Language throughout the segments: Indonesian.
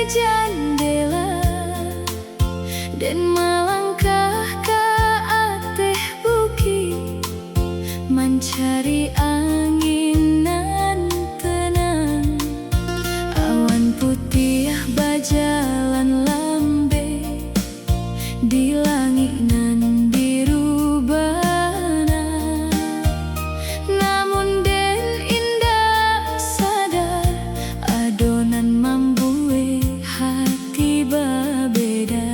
jendela dan melangkah ke ateh bukit, mencari angin nan tenang. Awan putih bajalan lambe di langit nan biru bana. Namun den indah sadar adonan mambue hati babeda.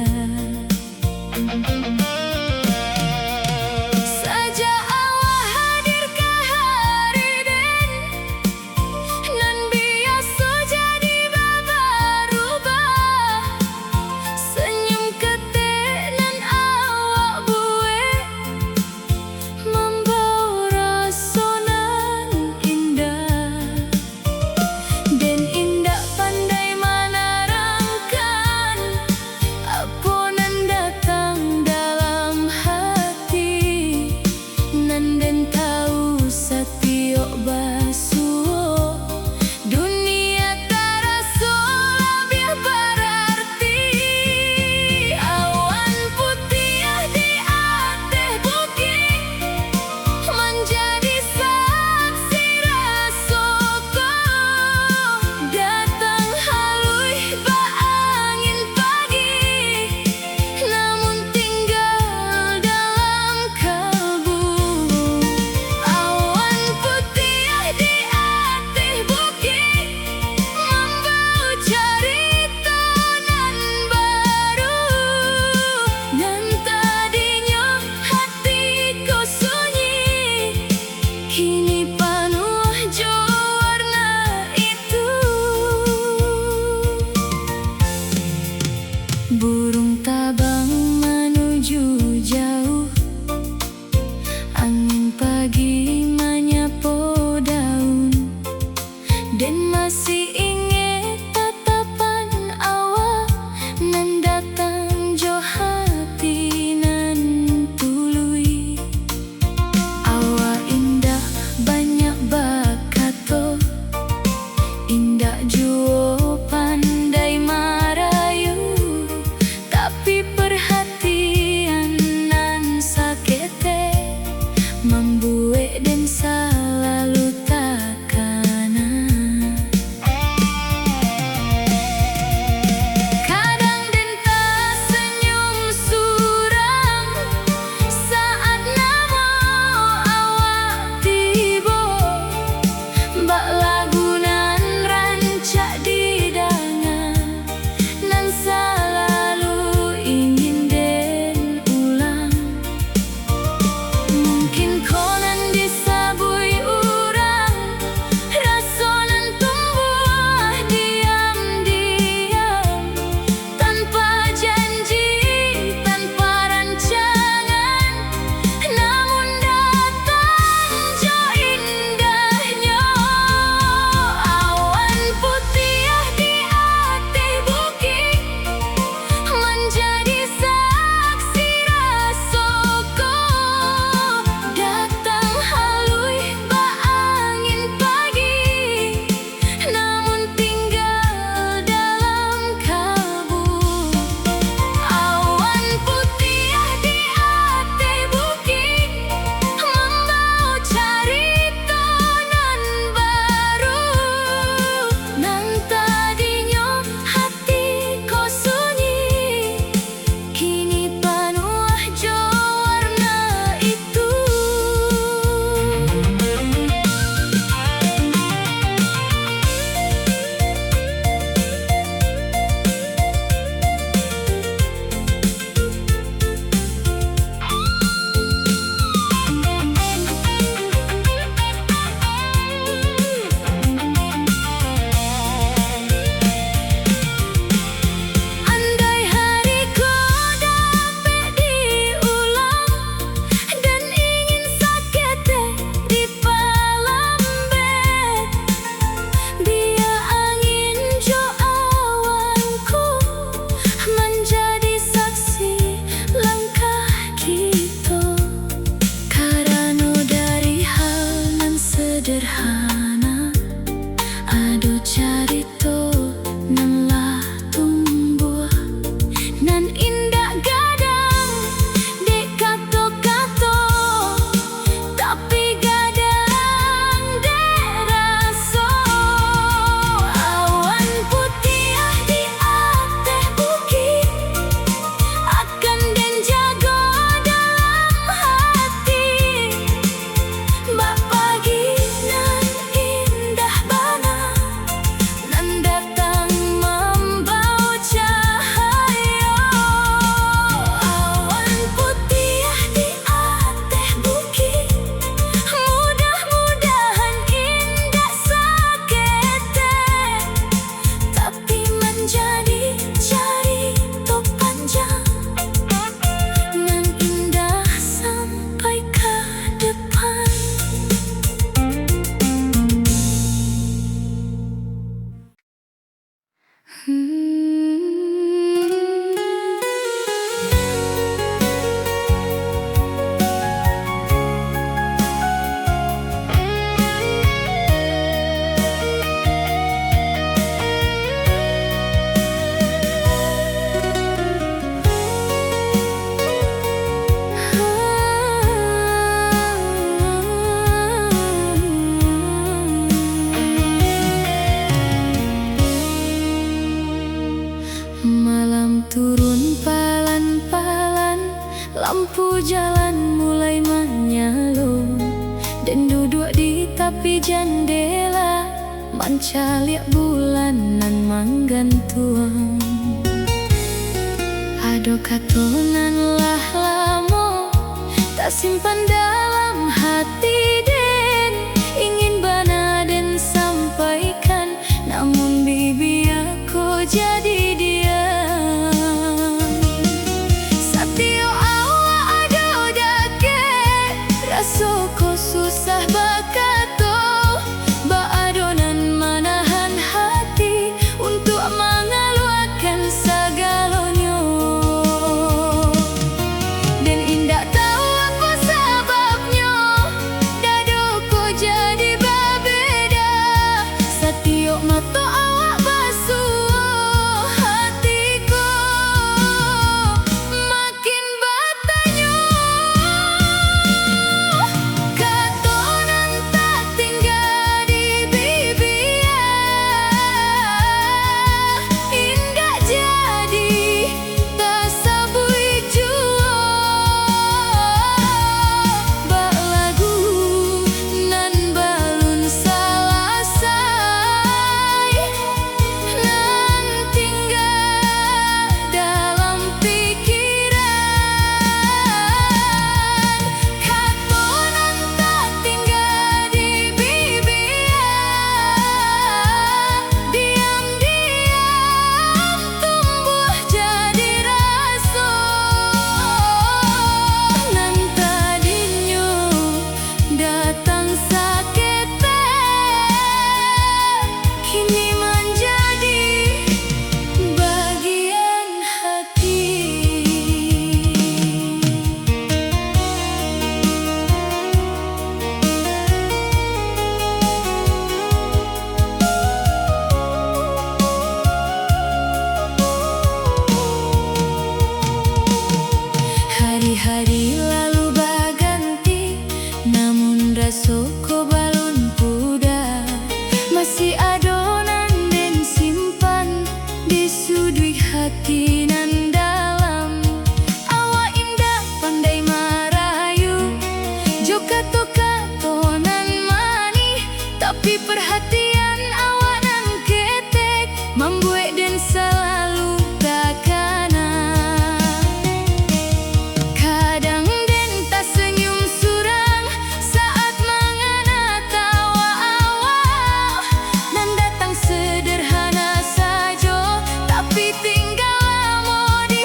Malam turun palan-palan, lampu jalan mulai menyala, dan duduk di tepi jendela, manca liat bulanan manggantuan. Ado katonan lah lamo, tak simpan dalam hati den, ingin bana den sampaikan, namun bibi aku jadi diam. Satio awak ado dake, rasoko susah bakato, ba adonan manahan hati untuk mengeluarkan segalanya. Dan indah tahu apa sebabnya, dadoko jadi berbeda. Satio mata awak basuh hatiku, makin bertanya. Katonan tak tinggal di bibia, indah jadi tak sabui jua. Bak lagu nan balun salasai, nan tinggal dalam pikiran. Katonan tak tinggal di bibia, diam-diam tumbuh jadi rasa. Nan tadinya datang sakete, kini menjadi bagian hati. Hari-hari lalu berganti, namun rasoko balon pudar, masih adonan den simpan di sudut hati nan dalam. Awak indah pandai merayu, jo kato-kato nan mani, tapi perhatian awak nan ketek, membuat den selalu takana. Kadang den tak senyum surang saat mengena tawa awak, dan datang sederhana saja, tapi tinggal lama di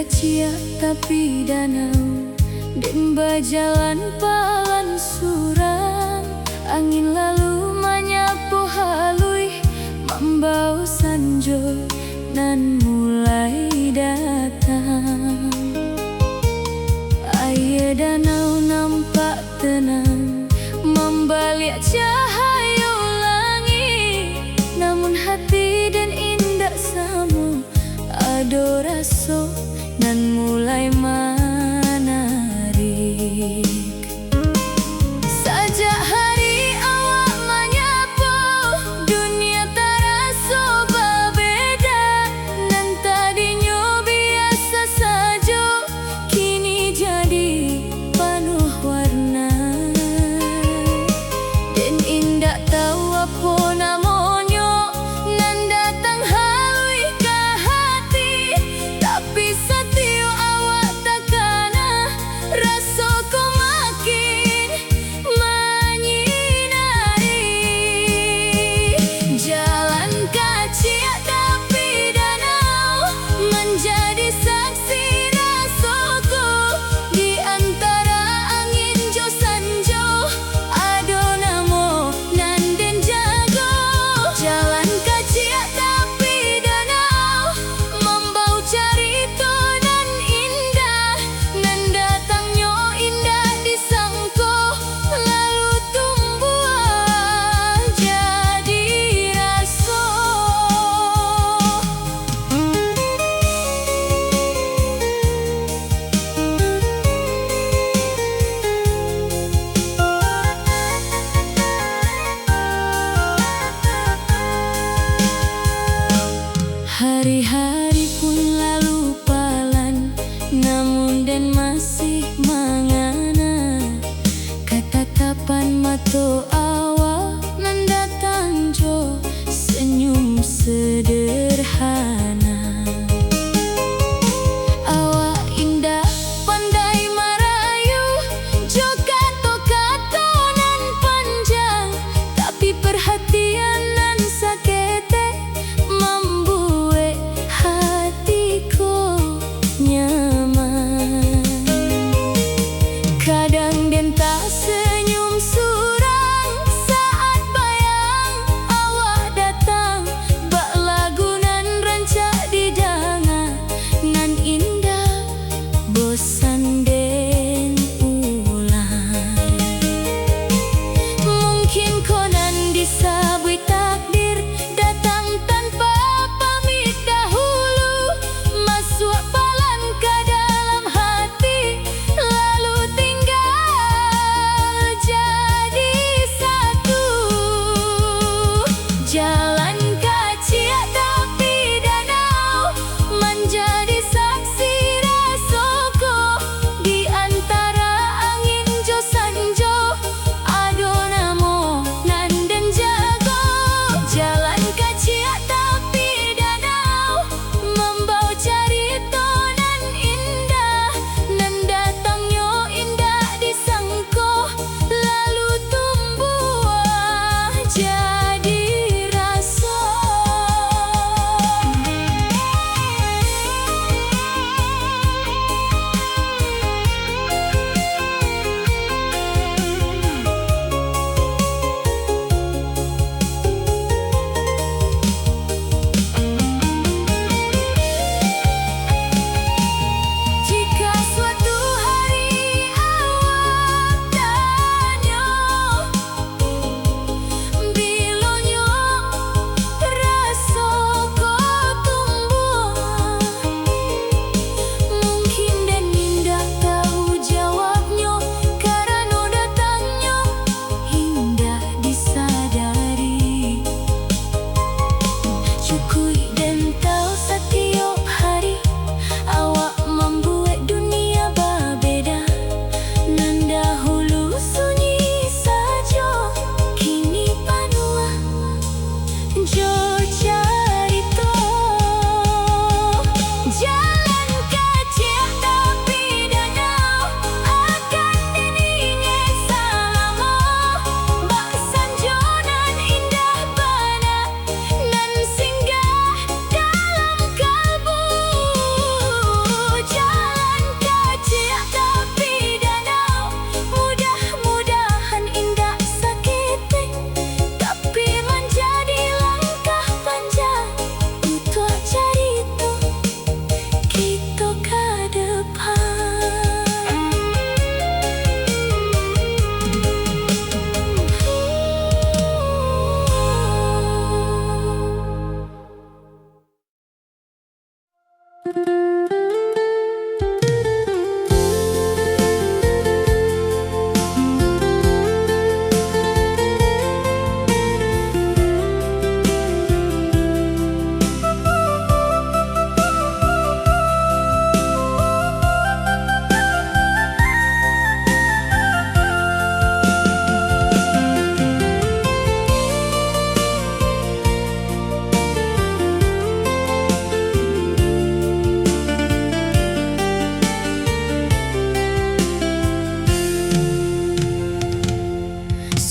cia tapi danau den bajalan palan surang. Angin lalu menyapu halui membau sanjo nan mulai datang. Air danau nampak tenang membalik cahaya langit, namun hati dan indah sama ado raso nan mulai menarik. Sajak hari awak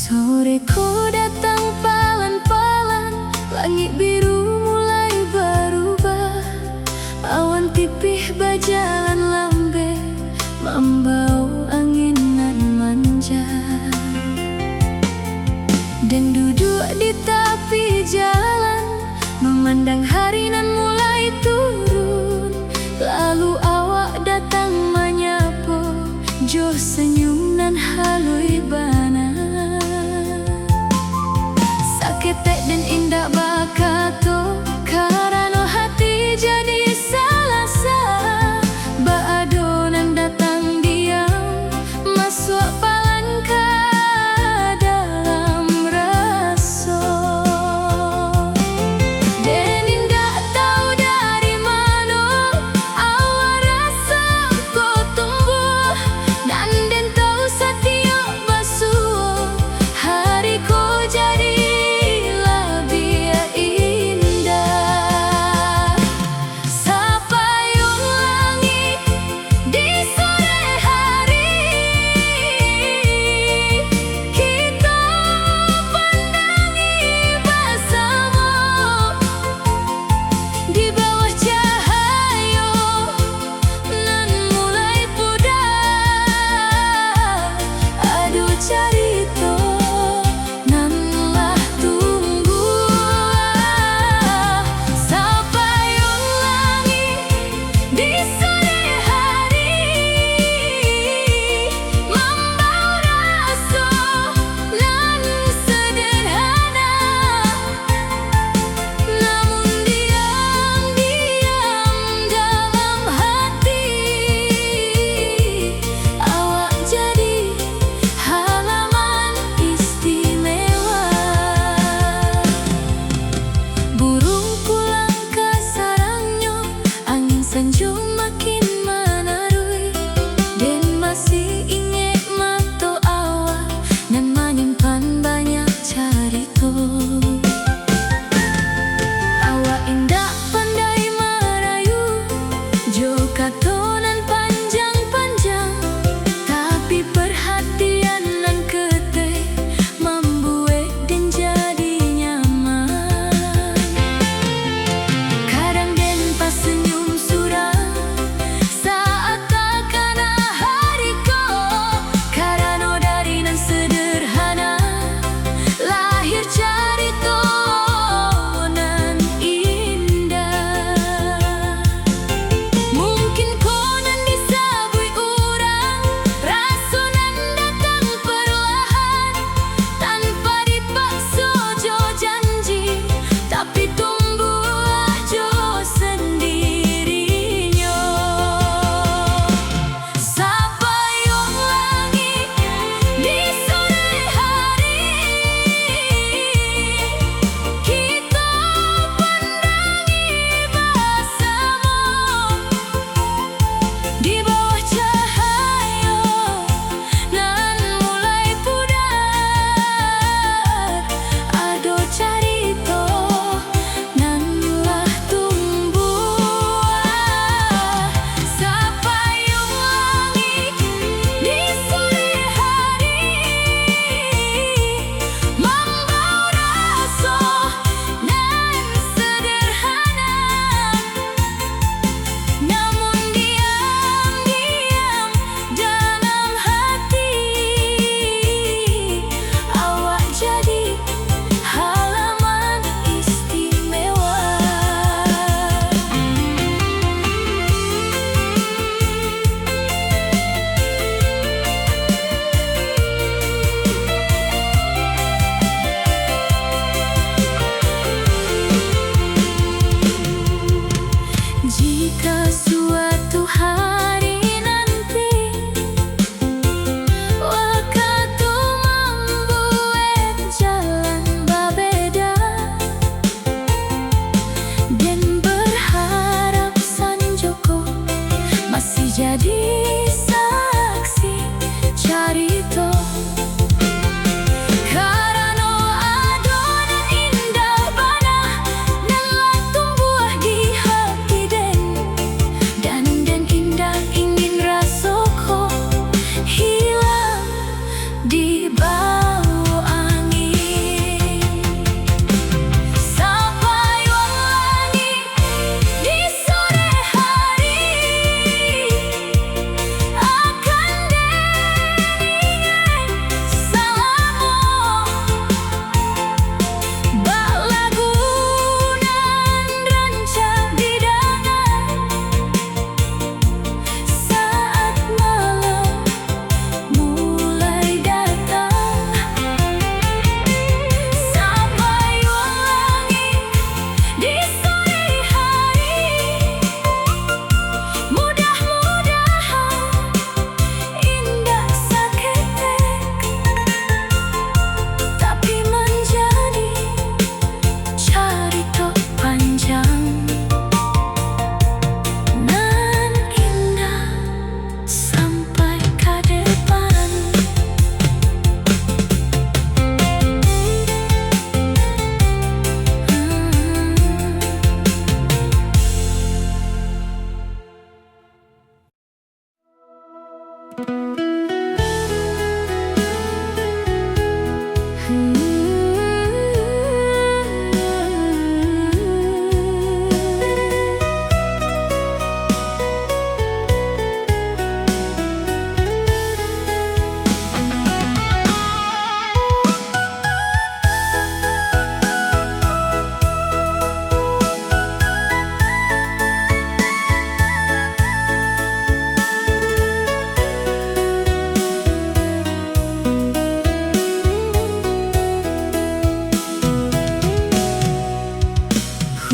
Soreku datang pelan-pelan, langit biru mulai berubah. Awan tipih berjalan lambe, membawa angin nan manja. Dan duduk di tepi jalan, memandang hari nan mulai turun. Lalu awak datang menyapa, jo senyum nan halui bana. Saketek dan indah bakato, karena hati jadi selasa. Baadonan datang diam, masuk palan ke dalam rasa. Dan indah tahu dari mana awal rasa kau tumbuh. Dan tahu setiap basuh, hariku jadi lebih indah.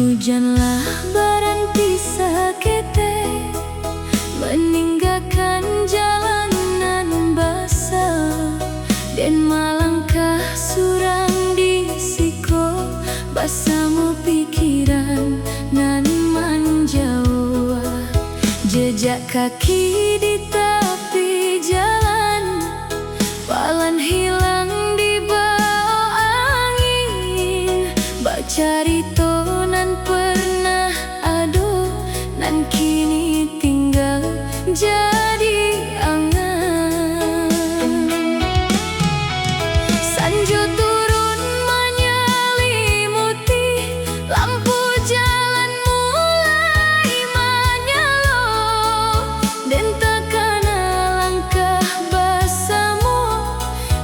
Hujanlah berhenti sakete, meninggalkan jalanan basah, dan malangkah surang di siko, basamu pikiran nan manjauh. Jejak kaki di tepi jalan, palan hilang di bawah angin. Bacarito nan pernah ado, nan kini tinggal jadi angan. Sanjo turun menyelimuti, lampu jalan mulai menyala, dan tekana langkah basamu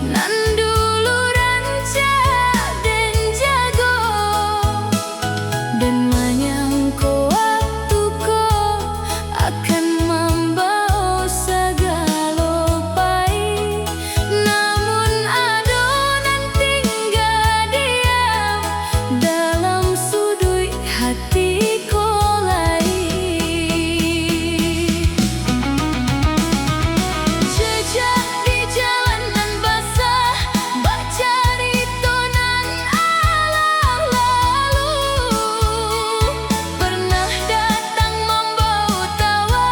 nan dulu ranca dan jago, dan menyangko waktuku akan membawa segala pahit. Namun adonan tinggal diam dalam sudut hatiku lain. Jejak di jalanan basah, bacarito nan ala lalu, pernah datang membawa tawa,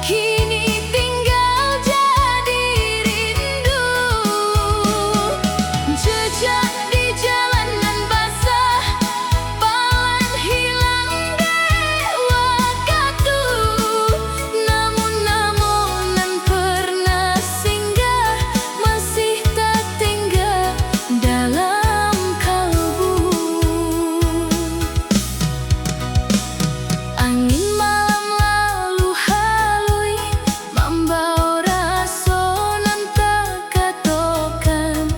kini tinggal jadi rindu. Jejak di jalanan basah, palan hilang dek waktu. Namun nan pernah singgah, masih tak tinggal dalam kalbu. Angin malam lalu halui, membawa rasa nan terkatokan,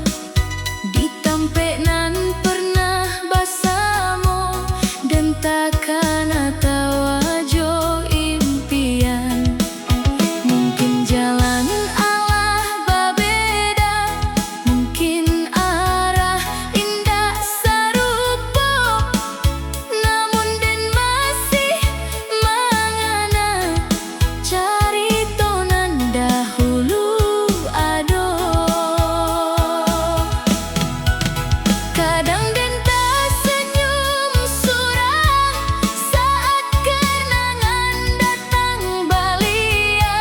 ditampek nan pernah basamu, dan takkan tahu jo impian. Mungkin jalan Allah berbeda, mungkin arah indah serupa, namun dan masih mengana carito nan dahulu ado. Kadang den tersenyum surang saat kenangan datang balia,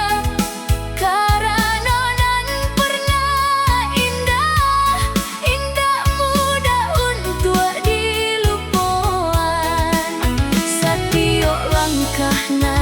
karena nan pernah indah, indah mudah untuk dilupakan. Setiap langkah nan